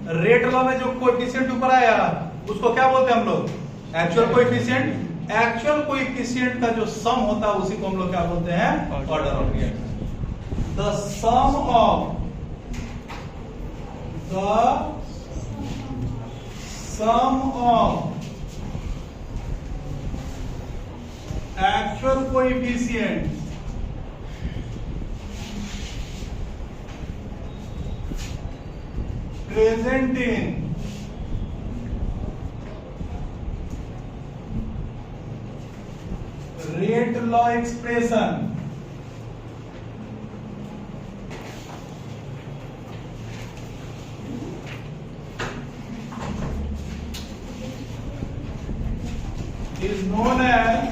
Rate law में जो coefficient ऊपर आया उसको क्या बोलते हैं हम लोग? Actual coefficient. एक्चुअल कोएफिशिएंट का जो सम होता है उसी को हम लोग क्या बोलते हैं? Order of reaction. The sum of actual coefficient present in rate law expression is known as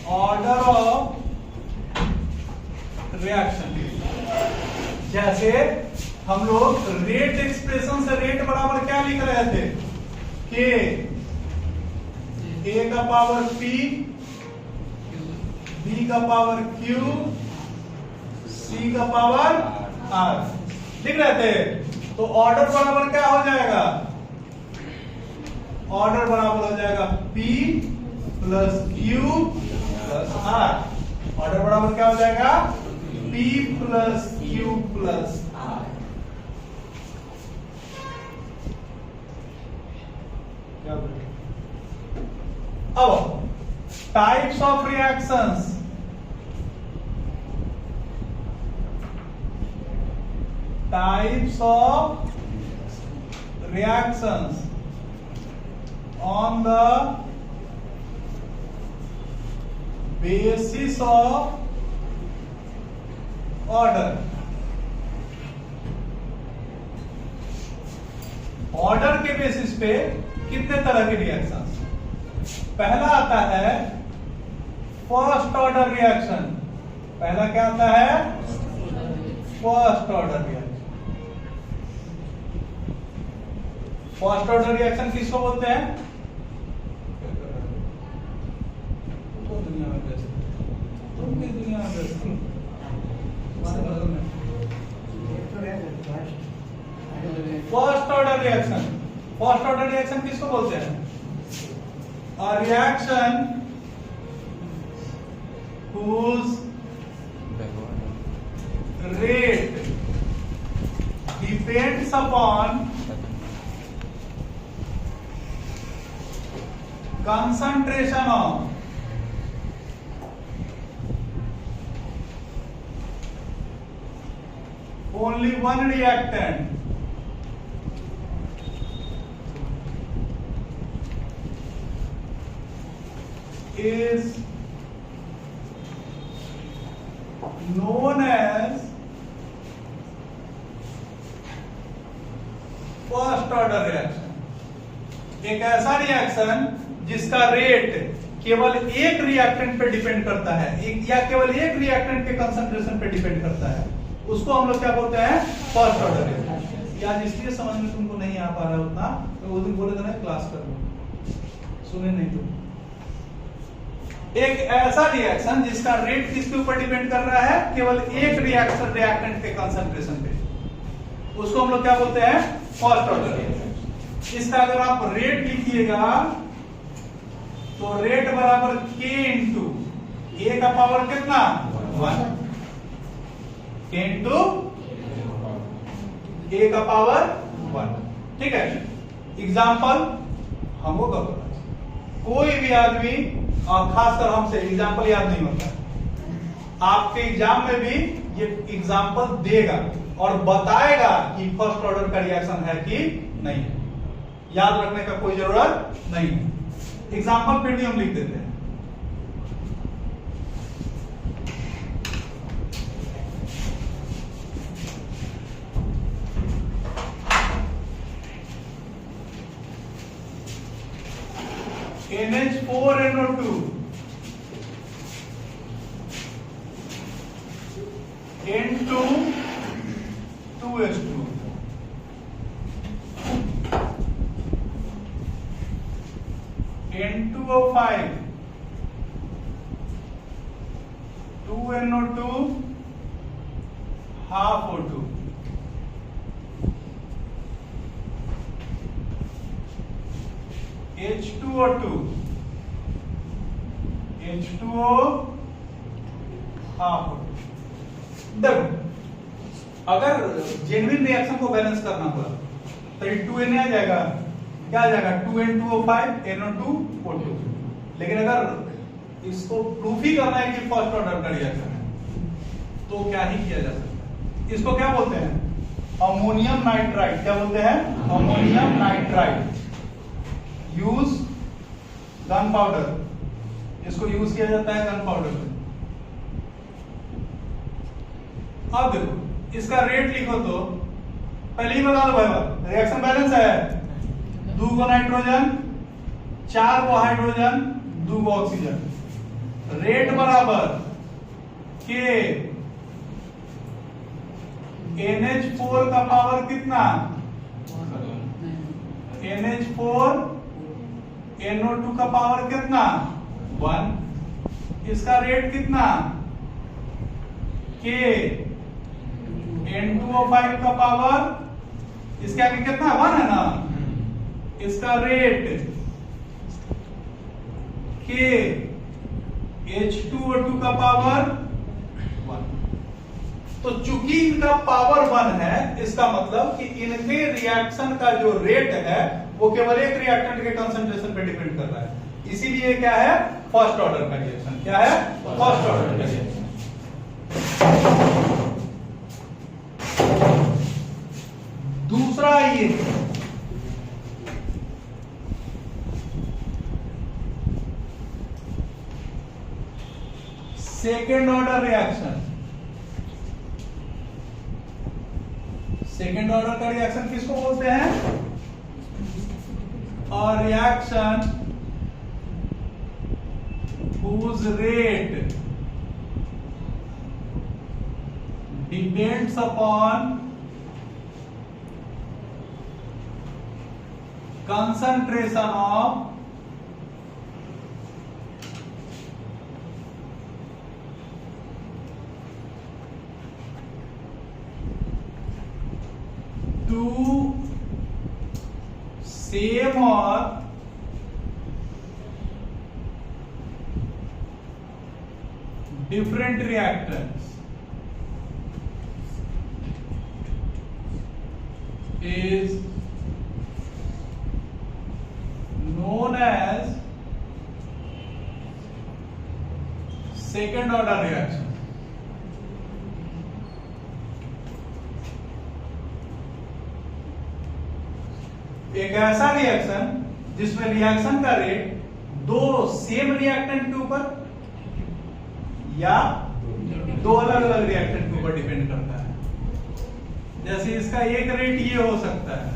order of reaction। जैसे हम लोग रेट एक्सप्रेशन से रेट बराबर क्या लिख रहे थे? के ए का पावर पी, बी का पावर क्यू, सी का पावर आर लिख रहे थे। तो ऑर्डर बराबर क्या हो जाएगा? ऑर्डर बराबर हो जाएगा P plus Q plus R। Order बराबर क्या हो जाएगा? P plus Q plus R। अब types of reactions. Types of reactions on the basis of order। Order के बेसिस पे कितने तरह के रिएक्शंस? पहला आता है फर्स्ट ऑर्डर रिएक्शन। पहला क्या आता है? First order reaction. First order reaction किसको बोलते हैं? दुनिया में व्यस्त, तुम किस दुनिया में व्यस्त? First order reaction. First order reaction किसको बोलते हैं? A reaction whose rate depends upon concentration of only one reactant is known as first order reaction. एक ऐसा रिएक्शन जिसका रेट केवल एक रिएक्टेंट पे डिपेंड करता है, या केवल एक रिएक्टेंट के कंसंट्रेशन पे डिपेंड करता है, उसको हम लोग क्या बोलते हैं? First order reaction. आज इसलिए समझ में तुमको नहीं आ पा रहा उतना, तो वो दिन बोले थे ना क्लास कर लो, सुने नहीं तुम। एक ऐसा रिएक्शन जिसका रेट किसके ऊपर डिपेंड कर रहा है? केवल एक रिएक्टेंट के कंसंट्रेशन पे, उसको हम लोग क्या बोलते हैं? First order reaction. इसका अगर आप रेट लिखिएगा तो रेट बराबर K इंटू ए का पावर कितना? 1। K इंटू ए का पावर 1। ठीक है। एग्जाम्पल हमको कब कोई भी आदमी, और खासकर हमसे एग्जाम्पल याद नहीं होता, आपके एग्जाम में भी ये एग्जाम्पल देगा और बताएगा कि फर्स्ट ऑर्डर का रिएक्शन है कि नहीं है। याद रखने का कोई जरूरत नहीं है। एग्जाम्पल फिर भी हम लिख देते हैं। NH4NO2 N2 2H2 N2O5 2NO2 half O2 H2O2 H2O half O2। देखो अगर जेन्युइन रिएक्शन को बैलेंस करना हुआ तो ये 2Na आ जाएगा, क्या आ जाएगा 2N2O5 NO2O2। लेकिन अगर इसको प्रूफ ही करना है कि फर्स्ट ऑर्डर का रिएक्शन है तो क्या ही किया जा सकता है, इसको क्या बोलते हैं अमोनियम नाइट्राइट। क्या बोलते हैं ammonium nitrite. Use gun powder, इसको यूज किया जाता है गन पाउडर में। अब देखो इसका रेट लिखो तो पहले ही बता दो भाई, रिएक्शन बैलेंस है, 2 गो नाइट्रोजन 4 गो हाइड्रोजन 2 गो ऑक्सीजन, रेट बराबर के NH4 का पावर कितना, NH4 NO2 का पावर कितना 1, इसका रेट कितना के N2O5 का पावर इसके आगे कितना 1 है ना, इसका रेट के H2O2 का पावर 1। तो चूंकि इनका पावर 1 है इसका मतलब कि इनके रिएक्शन का जो रेट है वो केवल एक रिएक्टेंट के कंसंट्रेशन पे डिपेंड कर रहा है, इसीलिए क्या है फर्स्ट ऑर्डर का रिएक्शन। क्या है फर्स्ट ऑर्डर का रिएक्शन। दूसरा ये second order reaction. Second order का रिएक्शन किसको बोलते हैं, और reaction whose rate depends upon concentration of two same or different reactants is known as second order reaction। एक ऐसा रिएक्शन जिसमें रिएक्शन का रेट दो सेम रिएक्टेंट के ऊपर या दो अलग अलग रिएक्टेंट के ऊपर डिपेंड करता है। जैसे इसका एक रेट ये हो सकता है,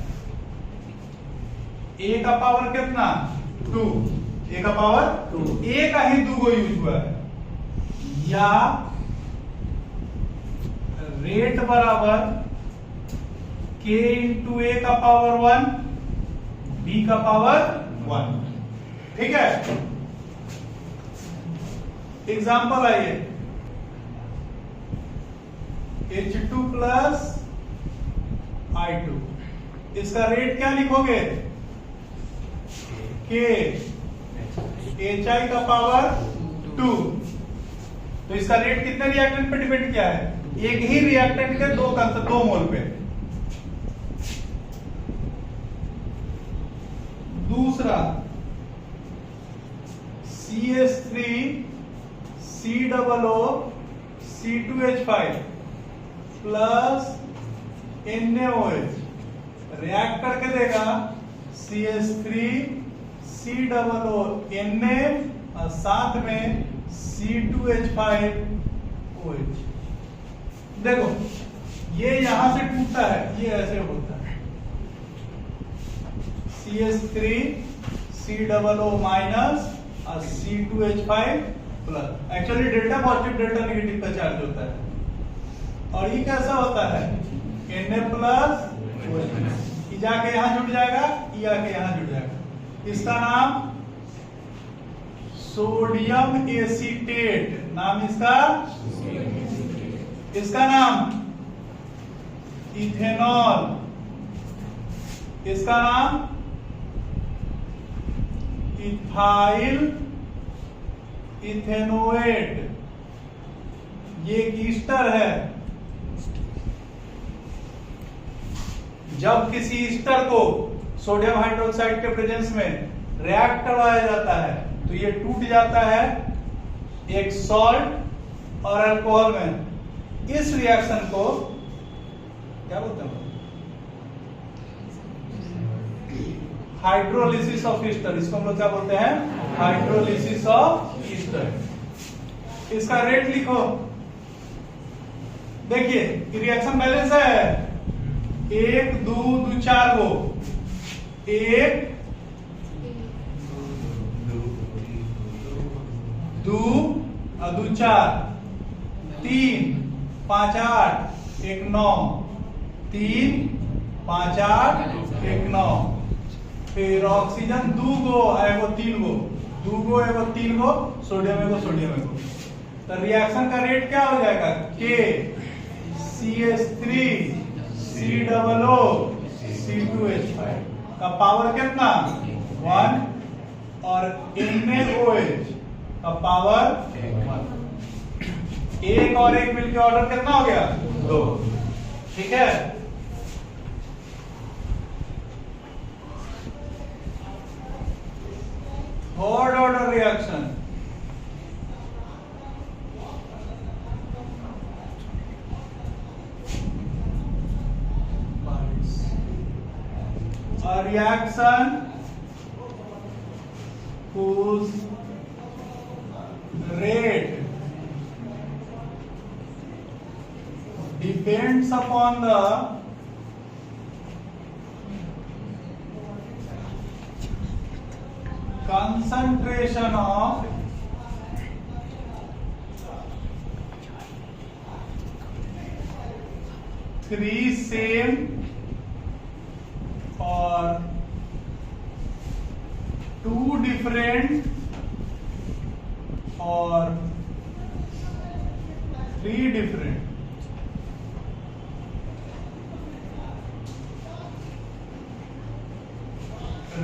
ए का पावर कितना 2, ए का पावर 2, ए का ही 2 गो यूज हुआ है, या रेट बराबर के इंटू ए का पावर 1 बी का पावर 1। ठीक है, एग्जाम्पल आइए, H2 प्लस I2, इसका रेट क्या लिखोगे के HI का पावर 2। तो इसका रेट कितने रिएक्टेंट पे डिपेंड किया है, एक ही रिएक्टेंट के दो मोल पे। दूसरा CH3 COO C2H5 plus NaOH react करके देगा CH3 COO Na और साथ में C2H5OH। देखो ये यहां से टूटता है, ये ऐसे होता है CH3 COO माइनस और C2H5 plus. Actually delta positive delta negative का चार्ज होता है, और ये कैसा होता है Na प्लस ये जाके यहां जुड़ जाएगा, ये आके यहां जुड़ जाएगा। इसका नाम सोडियम एसीटेट, नाम इसका, इसका नाम इथेनॉल, इसका नाम इथाइल इथेनोएट, ये एक ईस्टर है। जब किसी ईस्टर को सोडियम हाइड्रोक्साइड के प्रेजेंस में रिएक्ट करवाया जाता है तो ये टूट जाता है एक सॉल्ट और अल्कोहल में। इस रिएक्शन को क्या बोलते हैं? Hydrolysis of Easter. इसको हम लोग क्या बोलते हैं? Hydrolysis of Easter. इसका रेट लिखो। देखिए रिएक्शन बैलेंस है 1 2 2 4 गो, 1 2 और 2 4, 3 5 8 1 9, 3 5 8 1 9। फिर ऑक्सीजन 2 गो एगो 3 गो, 2 गो एगो 3 गो, सोडियम एगो सोडियम एगो। तो रिएक्शन का रेट क्या हो जाएगा? K CH3 COO C2H5 का पावर कितना? 1 और NaOH का पावर 1। एक और एक मिलकर ऑर्डर कितना हो गया? 2। ठीक है। Third order reaction, a reaction whose rate depends upon the concentration of three same or two different or three different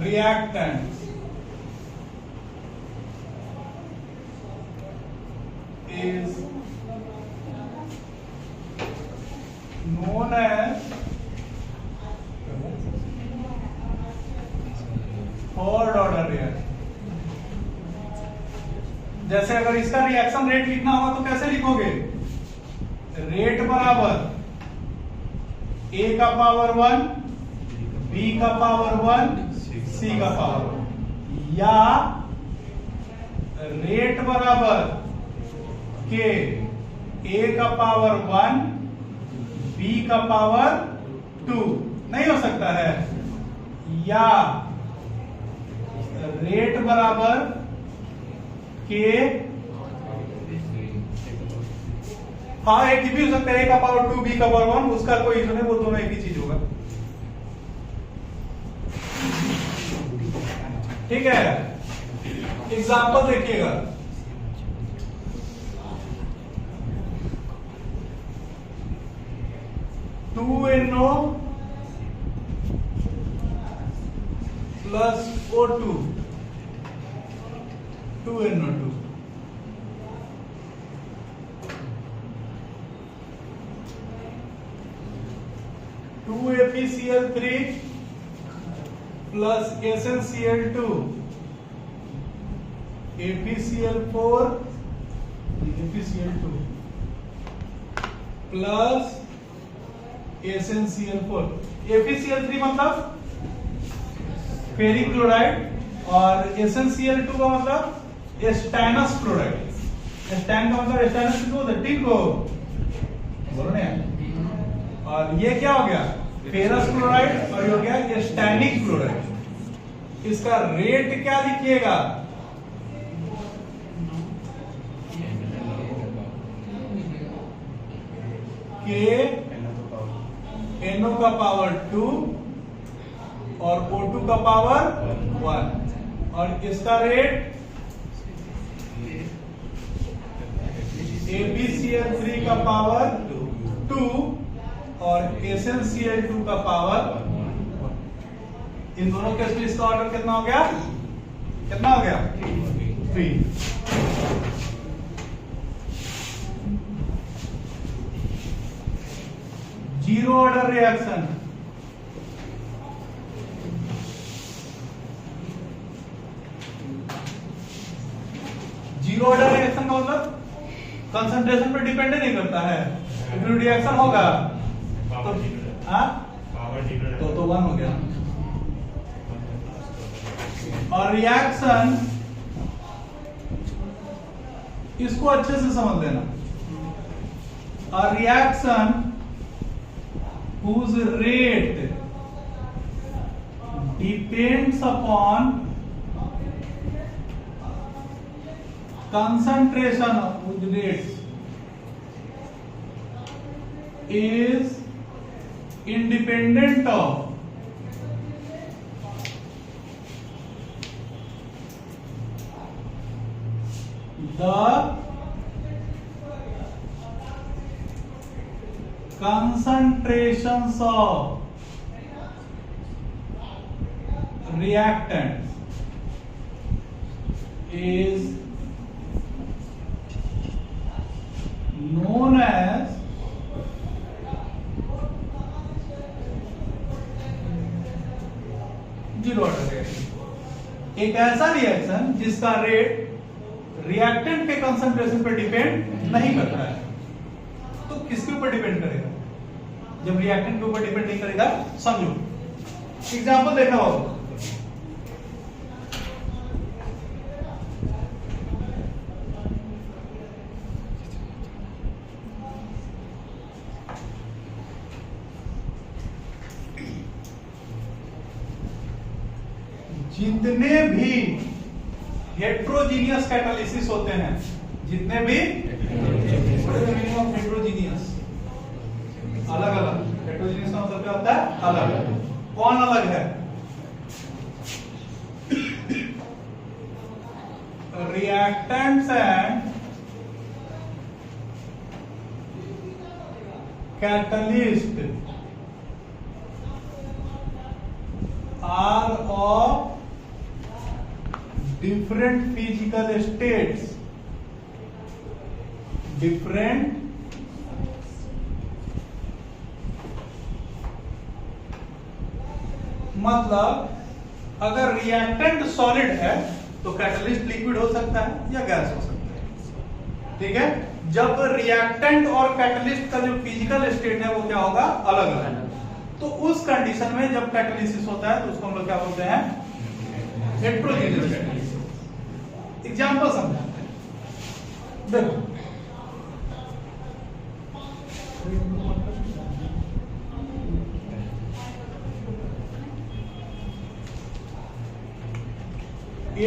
reactants is known as third order reaction. जैसे अगर इसका रिएक्शन रेट लिखना होगा तो कैसे लिखोगे? रेट बराबर A का पावर 1, B का पावर 1, C का पावर 1, या रेट बराबर K A का पावर 1, B का पावर 2 नहीं हो सकता है, या रेट बराबर K, हाँ एक भी हो सकता है, A का पावर 2 B का पावर 1, उसका कोई इशू नहीं, वो दोनों एक ही चीज होगा। ठीक है। एग्जाम्पल देखिएगा, NO plus O2, 2NO2, 2FeCl3 plus SnCl2, FeCl4, FeCl2 plus SnCl4। FeCl3 मतलब फेरिक क्लोराइड और SnCl2 का मतलब स्टैनस क्लोराइड। स्टैन का मतलब स्टैनस टिन को बोलो ना। और ये क्या हो गया? फेरस क्लोराइड, और ये हो गया स्टैनिक क्लोराइड। इसका रेट क्या लिखिएगा? के NO का पावर 2 और O2 का पावर 1, और इसका रेट NaCl3 का पावर 2 और SnCl2 का पावर, इन दोनों केस में इसका ऑर्डर कितना हो गया? कितना हो गया? 3। Zero order reaction, zero order reaction का मतलब कंसंट्रेशन पे डिपेंड नहीं करता है, फिर रिएक्शन होगा तो तो 1 हो गया। और रिएक्शन, इसको अच्छे से समझ लेना, और reaction whose rate depends upon concentration of whose rates is independent of the concentrations of reactants is known as zero order reaction. एक ऐसा रिएक्शन जिसका रेट रिएक्टेंट के कंसंट्रेशन पर डिपेंड नहीं करता है, तो किसके ऊपर डिपेंड करेगा? जब रिएक्टेंट के ऊपर डिपेंड नहीं करेगा, समझो एग्जांपल देखना होगा। जितने भी हेट्रोजीनियस कैटालिसिस होते हैं, जितने भी हेट्रोजीनियस, अलग अलग, हेट्रोजीनियस का मतलब क्या होता है? अलग। कौन अलग है? Reactants and catalyst are of different physical states, different मतलब अगर रिएक्टेंट सॉलिड है तो कैटलिस्ट लिक्विड हो सकता है या गैस हो सकता है, ठीक है। जब रिएक्टेंट और कैटलिस्ट का जो फिजिकल स्टेट है वो क्या होगा? अलग अलग। तो उस कंडीशन में जब कैटालिसिस होता है तो उसको हम लोग क्या बोलते हैं? Heterogeneous catalysis. एग्जांपल समझाते हैं, देखो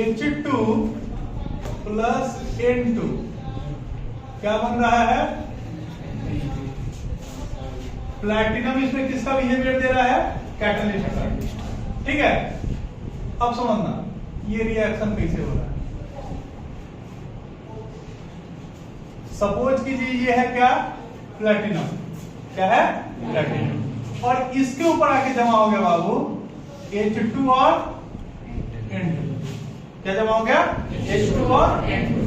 H2 प्लस N2 क्या बन रहा है? प्लैटिनम इसमें किसका बिहेवियर दे रहा है? कैटलिस्ट का, ठीक है। अब समझना ये रिएक्शन कैसे हो रहा है। सपोज कीजिए ये है क्या? प्लैटिनम। क्या है? प्लैटिनम। और इसके ऊपर आके जमा हो गया बाबू H2 और N2। क्या जमा हो गया? H2 और N2।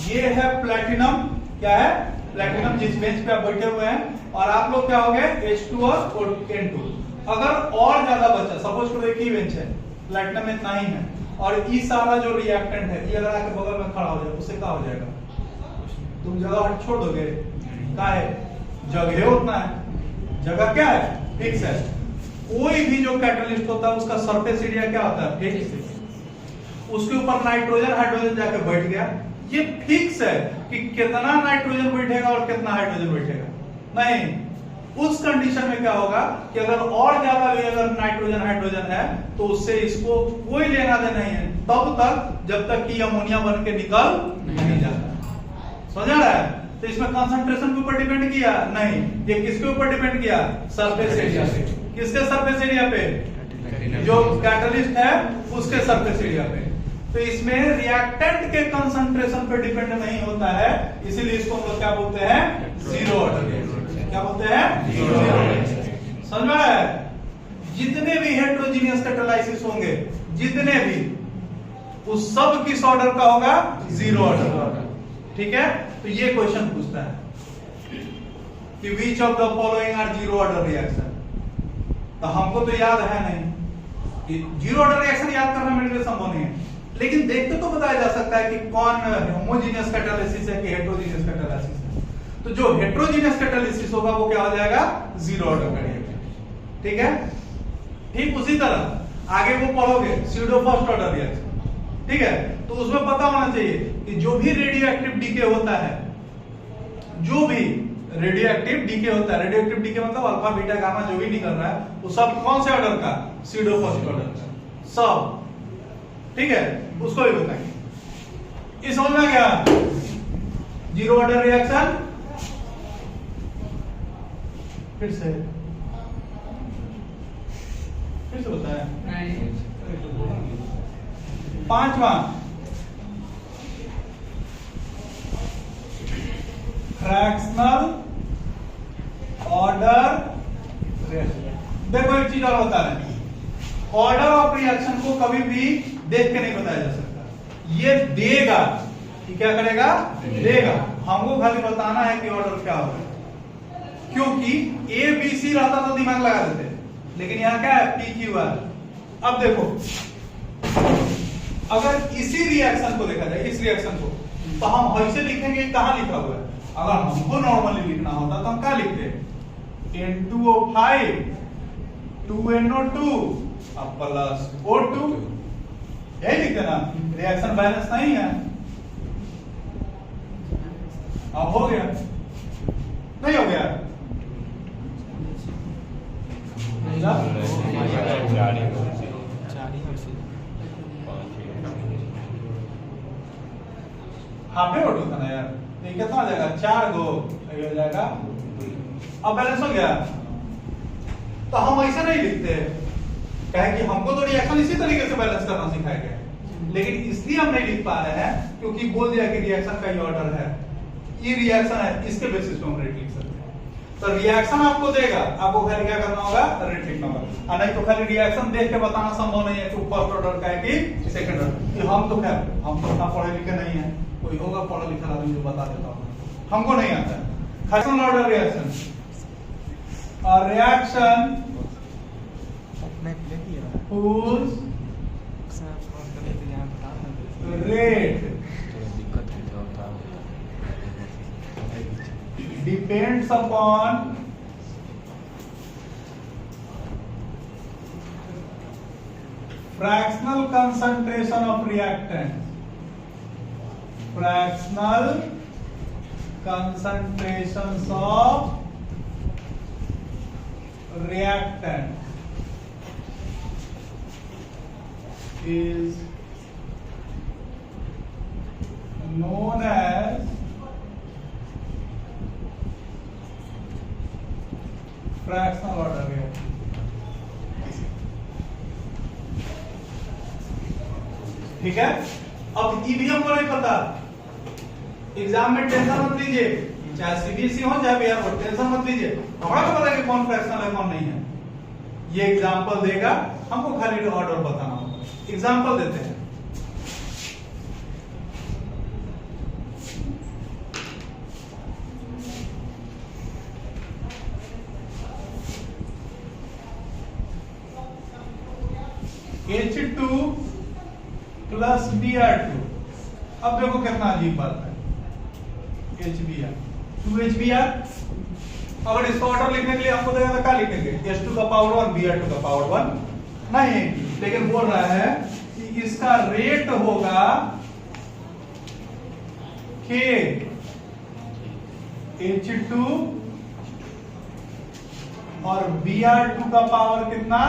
ये है प्लैटिनम। क्या है? प्लैटिनम, जिस बेंच पे आप बैठे हुए हैं, और आप लोग क्या हो गए? H2 और N2। अगर और ज्यादा बचा, सपोज करो एक ही बेंच है, प्लैटिनम इतना ही है, और ये सारा जो रिएक्टेंट है ये अगर आके बगल में खड़ा हो जाए, उससे क्या हो जाएगा? तुम जगह हट छोड़ दोगे? क्या है? जगह उतना है, जगह क्या है? फिक्स है। कोई भी जो कैटलिस्ट होता है उसका सरफेस एरिया क्या होता है? फिक्स। उसके ऊपर नाइट्रोजन हाइड्रोजन जाके बैठ गया, ये फिक्स है कि कितना नाइट्रोजन बैठेगा और कितना हाइड्रोजन बैठेगा। नहीं, उस कंडीशन में क्या होगा कि अगर और ज्यादा भी अगर नाइट्रोजन हाइड्रोजन है तो उससे इसको कोई लेना देना नहीं है तब तक जब तक कि अमोनिया बन के निकल नहीं जाता। समझ रहा है? तो इसमें कंसंट्रेशन के ऊपर डिपेंड किया नहीं, ये किसके ऊपर डिपेंड किया? सरफेस एरिया पे। किसके सरफेस एरिया पे? जो कैटलिस्ट है उसके सरफेस एरिया पे। तो इसमें रिएक्टेंट के कंसंट्रेशन पे डिपेंड नहीं होता है, इसीलिए इसको हम लोग क्या बोलते हैं, जीरो ऑर्डर रिएक्शन। क्या बोलते हैं, जीरो ऑर्डर। समझ में आया? जितने भी हेटेरोजीनियस कैटालाइसिस होंगे, जितने भी, उस सब किस ऑर्डर का होगा, जीरो ऑर्डर। ठीक है, तो ये क्वेश्चन पूछता है कि which of the following are zero order reaction. तो हमको तो याद है नहीं, जीरो ऑर्डर रिएक्शन याद करना मेरे लिए संभव नहीं है, लेकिन देख के तो बताया जा सकता है कि कौन होमोजीनियस कैटालिसिस है कि हेटेरोजीनियस कैटालिसिस है। तो जो हेटेरोजीनियस कैटालिसिस होगा वो क्या हो जाएगा, जीरो ऑर्डर का रिएक्शन। ठीक है, ठीक उसी तरह आगे वो पढ़ोगे स्यूडो फर्स्ट ऑर्डर रिएक्शन। ठीक है, तो उसमें पता होना चाहिए कि जो भी रेडियो एक्टिव डीके होता है, जो भी रेडियो एक्टिव डीके होता है, रेडियो एक्टिव डीके मतलब अल्फा बीटा गामा जो भी निकल रहा है वो सब कौन से ऑर्डर का, स्यूडो फर्स्ट ऑर्डर का सब। ठीक है, उसको भी बताएंगे। इस समझ में गया जीरो ऑर्डर रिएक्शन। फिर से बताया पांचवा, फ्रैक्शनल ऑर्डर रिएक्शन। देखो एक चीज और बता रहे हैं, ऑर्डर ऑफ रिएक्शन को कभी भी देख के नहीं बताया जा सकता। ये देगा कि क्या करेगा, देगा, हमको खाली बताना है कि ऑर्डर क्या होगा। क्योंकि ए बी सी रहता तो दिमाग लगा देते, लेकिन यहां क्या है, पी क्यू आर। अब देखो, अगर इसी रिएक्शन को देखा जाए, इस रिएक्शन को, तो हम ऐसे लिखेंगे कहां लिखा हुआ है। अगर हमको नॉर्मली लिखना होता तो हम क्या लिखते, N2O5 2NO2 प्लस O2, यही लिखते ना, रिएक्शन बैलेंस नहीं है। अब हो गया, नहीं हो गया, हाफ O2 था ना यार, तो कितना आ जाएगा, 4 गो हो जाएगा। अब बैलेंस हो गया। तो हम ऐसा नहीं लिखते, कहे कि हमको तो रिएक्शन इसी तरीके से बैलेंस करना सिखाया गया, लेकिन इसलिए हम नहीं लिख पा रहे हैं क्योंकि बोल दिया कि रिएक्शन का ये ऑर्डर है, ये रिएक्शन है, इसके बेसिस पे हम रेट लिख सकते हैं। तो रिएक्शन आपको देगा, आपको खाली क्या करना होगा, रेट लिखना होगा। और नहीं तो खाली रिएक्शन देख के बताना संभव नहीं है कि फर्स्ट ऑर्डर का है कि सेकंड ऑर्डर। हम तो खैर हम तो इतना पढ़े लिखे नहीं है, कोई होगा पढ़ा लिखा आदमी जो बता देता होगा, हमको नहीं आता है। फ्रैक्शनल ऑर्डर रिएक्शन, और reaction whose rate depends upon fractional concentration of reactant, fractional concentrations of reactant is known as fractional order reaction। ठीक है, अब ईवीएम को नहीं पता, एग्जाम में टेंशन मत लीजिए, चाहे सीबीएसई हो चाहे बिहार बोर्ड, टेंशन मत लीजिए, हमारा तो पता है कि कौन फ्रैक्शनल है कौन नहीं है। ये एग्जाम्पल देगा, हमको खाली ऑर्डर बताना होगा। एग्जाम्पल देते हैं, H2 प्लस Br2। अब देखो कितना अजीब बात है, HBr 2HBr। अगर इसका ऑर्डर लिखने के लिए हमको देगा तो क्या लिखेंगे, H2 का पावर 1 Br2 का पावर 1 नहीं, लेकिन बोल रहा है कि इसका रेट होगा K H2 और Br2 का पावर कितना,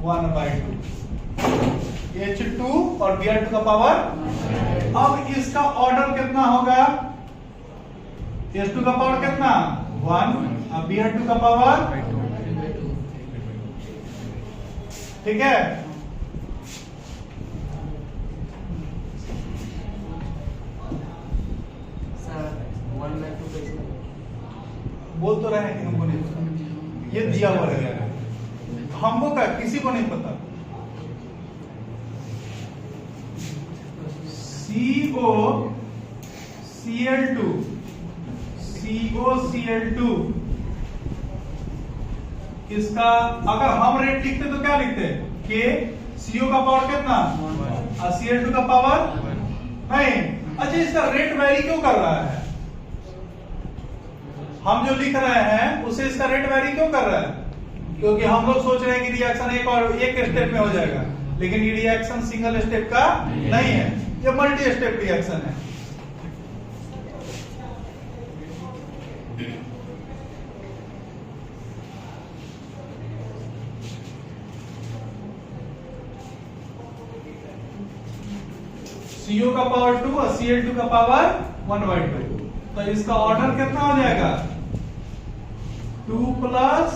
1/2। H2 और Br2 का पावर, अब इसका ऑर्डर कितना होगा, H2 का पावर कितना 1 और Br2 का पावर, ठीक है। बोल तो रहे हैं कि हमको नहीं पता, ये दिया हुआ रहेगा, हमको क्या किसी को नहीं पता। COCl2 इसका अगर हम रेट लिखते तो क्या लिखते हैं? के CO का पावर कितना और Cl2 का पावर नहीं। अच्छा, इसका रेट वेरी क्यों कर रहा है? हम जो लिख रहे हैं उसे इसका रेट वेरी क्यों कर रहा है? क्योंकि हम लोग सोच रहे हैं कि रिएक्शन एक स्टेप में हो जाएगा, लेकिन ये रिएक्शन सिंगल स्टेप का नहीं है, ये मल्टी स्टेप रिएक्शन है। CO का पावर 2 और Cl2 का पावर 1/2, तो इसका ऑर्डर कितना हो जाएगा? 2 plus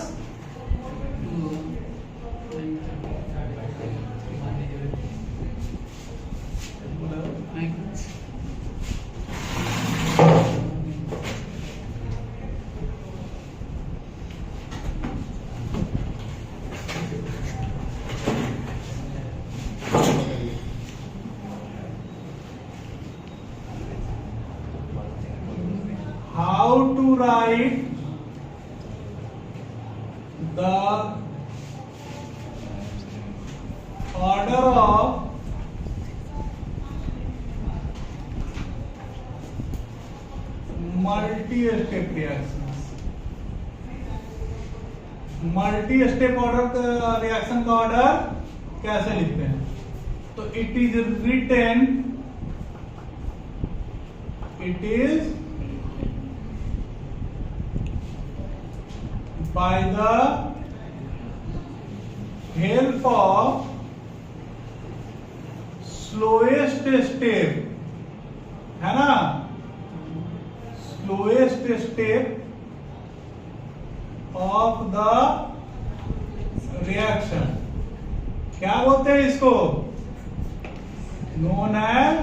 how to write the order of multi-step reactions। Multi-step order reaction का ऑर्डर कैसे लिखते हैं? तो it is written, it is by the help of slowest step, है ना, slowest step of the reaction, क्या बोलते हैं इसको? known as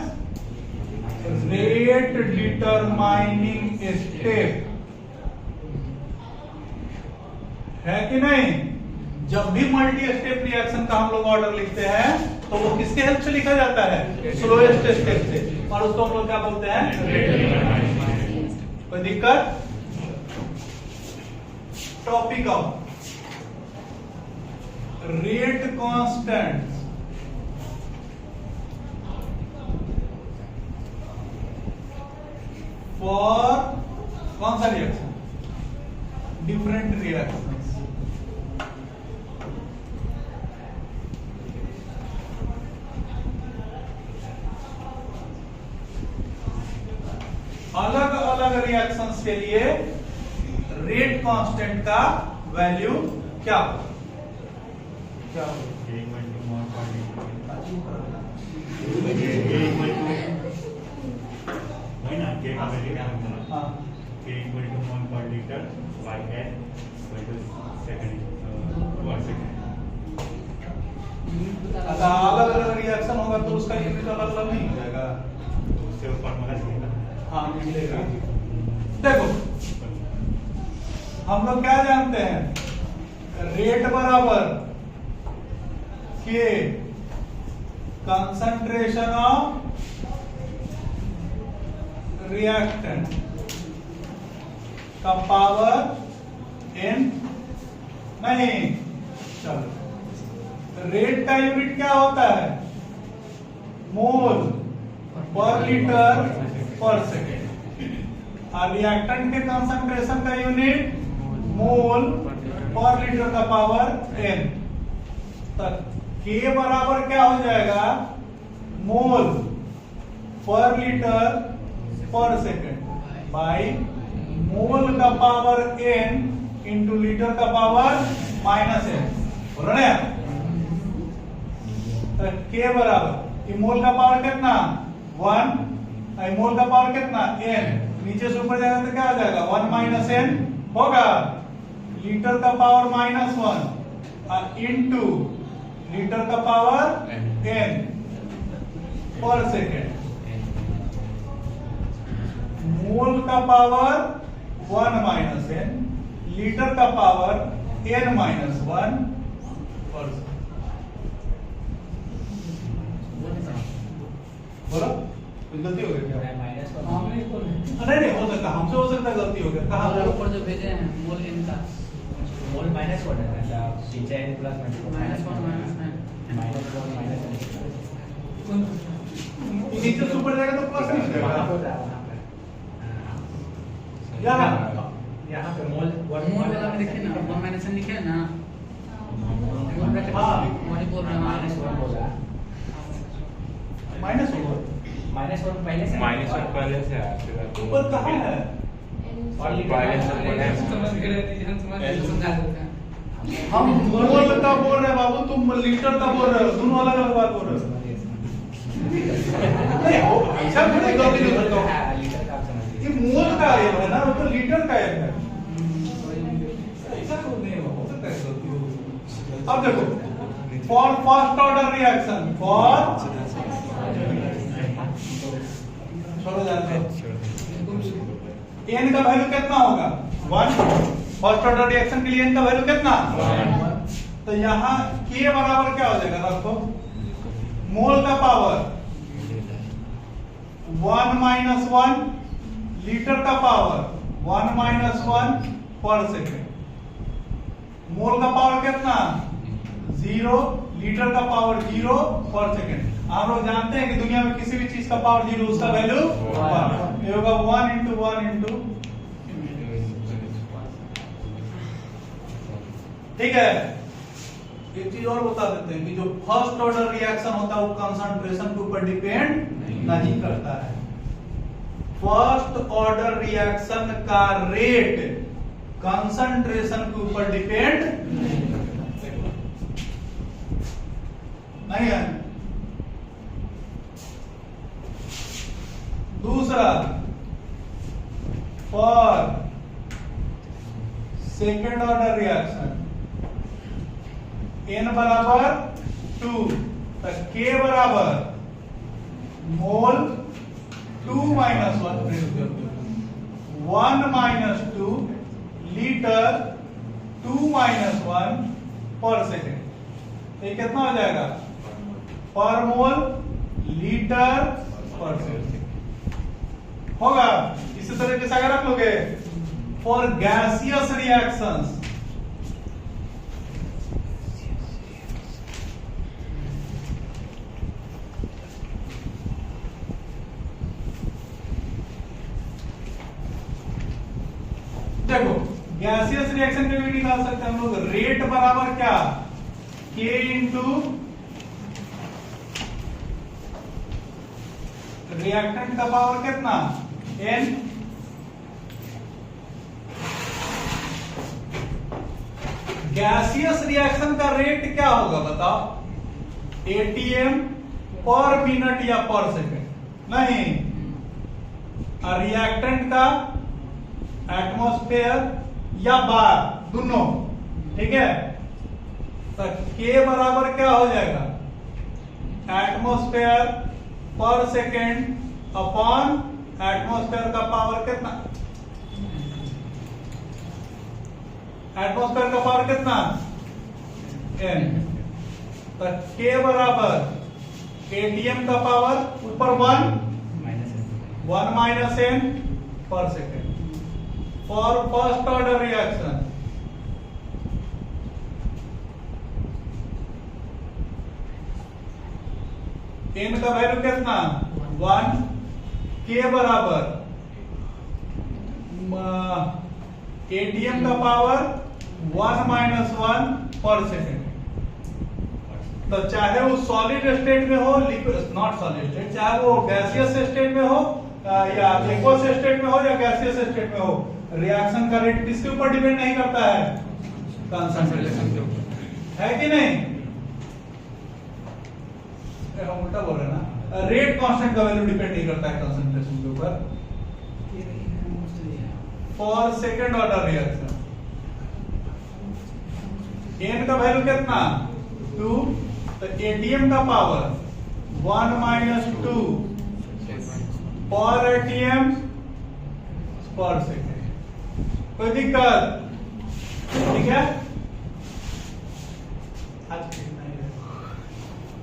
rate determining step, है कि नहीं? जब भी मल्टी स्टेप रिएक्शन का हम लोग ऑर्डर लिखते हैं तो वो किसके हेल्प से लिखा जाता है? स्लोएस्ट स्टेप से, और उसको हम लोग क्या बोलते हैं? कोई दिक्कत? Topic of rate constant for कौन सा रिएक्शन? Different reaction. अलग अलग रिएक्शंस के लिए रेट कांस्टेंट का वैल्यू क्या होगा? क्या होगा? अलग अलग रिएक्शन होगा तो उसका यूनिट अलग अलग नहीं हो जाएगा, उससे फॉर्मूला हाँ मिलेगा। देखो हम लोग क्या जानते हैं? रेट बराबर के कंसंट्रेशन ऑफ रिएक्टेंट का पावर n नहीं, चलो रेट का यूनिट क्या होता है? मोल पर लीटर पर सेकेंड, और रिएक्टेंट के कंसंट्रेशन का यूनिट मोल पर लीटर का पावर n। तो K बराबर क्या हो जाएगा? मोल पर लीटर पर सेकेंड बाई मोल का पावर n इंटू लीटर का पावर -n। बोलो ना, तो K बराबर मोल का पावर कितना? 1, मोल का पावर कितना? n, नीचे से ऊपर जाएगा तो क्या हो जाएगा? 1 - n होगा, लीटर का पावर -1 और इंटू लीटर का पावर n पर सेकेंड, मोल का पावर 1 - n लीटर का पावर n माइनस 1 पर बोलो कुछ गलती हो गई क्या? नहीं हो सकता, हमसे हो सकता है गलती हो गया। कहाँ ऊपर जो भेजे हैं मोल n का मोल माइनस वन है ना, पीछे n प्लस माइनस वन नीचे से ऊपर जाएगा तो प्लस नहीं वहाँ जाएगा। पे वहाँ पे यहाँ पे मोल मोल वाला में देखिए ना, वन माइनस n लिखे है ना, हाँ। वही बोल रहे हैं माइनस वन बोला, माइनस होगा माइनस वन पहले से माइनस वन पहले से आया फिर ऊपर कहाँ है? और माइनस वन पहले से। समझ गए हम समझा देते हैं। हम मोल का बोल रहे हैं बाबू, तुम लीटर का बोल रहे हो, दोनों अलग अलग बात बोल रहे हो। नहीं हो ऐसा थोड़ी गलती नहीं करता हूँ। लीटर का आप समझिए। ये मोल का एक है ना, वो तो लीटर का एक है। ऐसा तो नहीं हो सकता है गलती हो। अब देखो for first order reaction for छोड़ो जानते हो n का वैल्यू कितना होगा 1। फर्स्ट ऑर्डर रिएक्शन के लिए n का वैल्यू कितना 1। तो यहाँ k बराबर क्या हो जाएगा रखो, मोल का पावर 1 माइनस 1, लीटर का पावर 1 माइनस 1 पर सेकेंड। मोल का पावर कितना 0, लीटर का पावर 0 पर सेकेंड। आप लोग जानते हैं कि दुनिया में किसी भी चीज का पावर 0 उसका वैल्यू 1। ये होगा 1 इंटू 1 इंटू, ठीक है। एक चीज और बता देते हैं कि जो फर्स्ट ऑर्डर रिएक्शन होता है वो कंसंट्रेशन के ऊपर डिपेंड नहीं करता है। फर्स्ट ऑर्डर रिएक्शन का रेट कंसंट्रेशन के ऊपर डिपेंड नहीं है। दूसरा for second order reaction n बराबर 2, तो k बराबर मोल 2 माइनस 1 माइनस 2 लीटर 2 माइनस 1 पर सेकेंड। ये कितना हो जाएगा पर मोल लीटर पर सेकेंड होगा। इसी तरीके से अगर रख लोगे फॉर गैसियस रिएक्शंस देखो गैसियस रिएक्शन में भी निकाल सकते हैं हम लोग। रेट बराबर क्या k इंटू रिएक्टेंट का पावर कितना n। गैसियस रिएक्शन का रेट क्या होगा बताओ, atm पर मिनट या पर सेकेंड नहीं, रिएक्टेंट का एटमॉस्फेयर या बार दोनों, ठीक है। तो k बराबर क्या हो जाएगा एटमॉस्फेयर पर सेकेंड अपॉन एटमॉस्फेयर का पावर कितना, एटमॉस्फेयर का पावर कितना n। तो k बराबर atm का पावर ऊपर 1 माइनस n पर second. For first order reaction n का वैल्यू कितना 1, k बराबर atm का पावर 1 माइनस 1 पर सेकेंड। तो चाहे वो सॉलिड स्टेट में हो, नॉट सॉलिड स्टेट, चाहे वो गैसियस स्टेट में हो या लिक्विड स्टेट में हो या गैसियस स्टेट में हो, रिएक्शन का रेट किसके ऊपर डिपेंड नहीं करता है कंसंट्रेशन के ऊपर, है कि नहीं। हम उल्टा बोल रहे हैं ना, रेट कांस्टेंट का वैल्यू डिपेंड नहीं करता है कंसंट्रेशन के ऊपर। For second order reaction n का वैल्यू कितना 2, तो atm का पावर 1 माइनस 2 पर atm पर सेकेंड। कोई दिक्कत ठीक है, आज कितना ही है।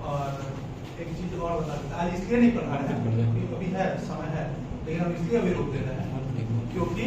और एक चीज और बता देता, आज इसलिए नहीं पढ़ा है क्योंकि अभी है समय है, लेकिन हम इसलिए अभी रोक दे रहे हैं क्योंकि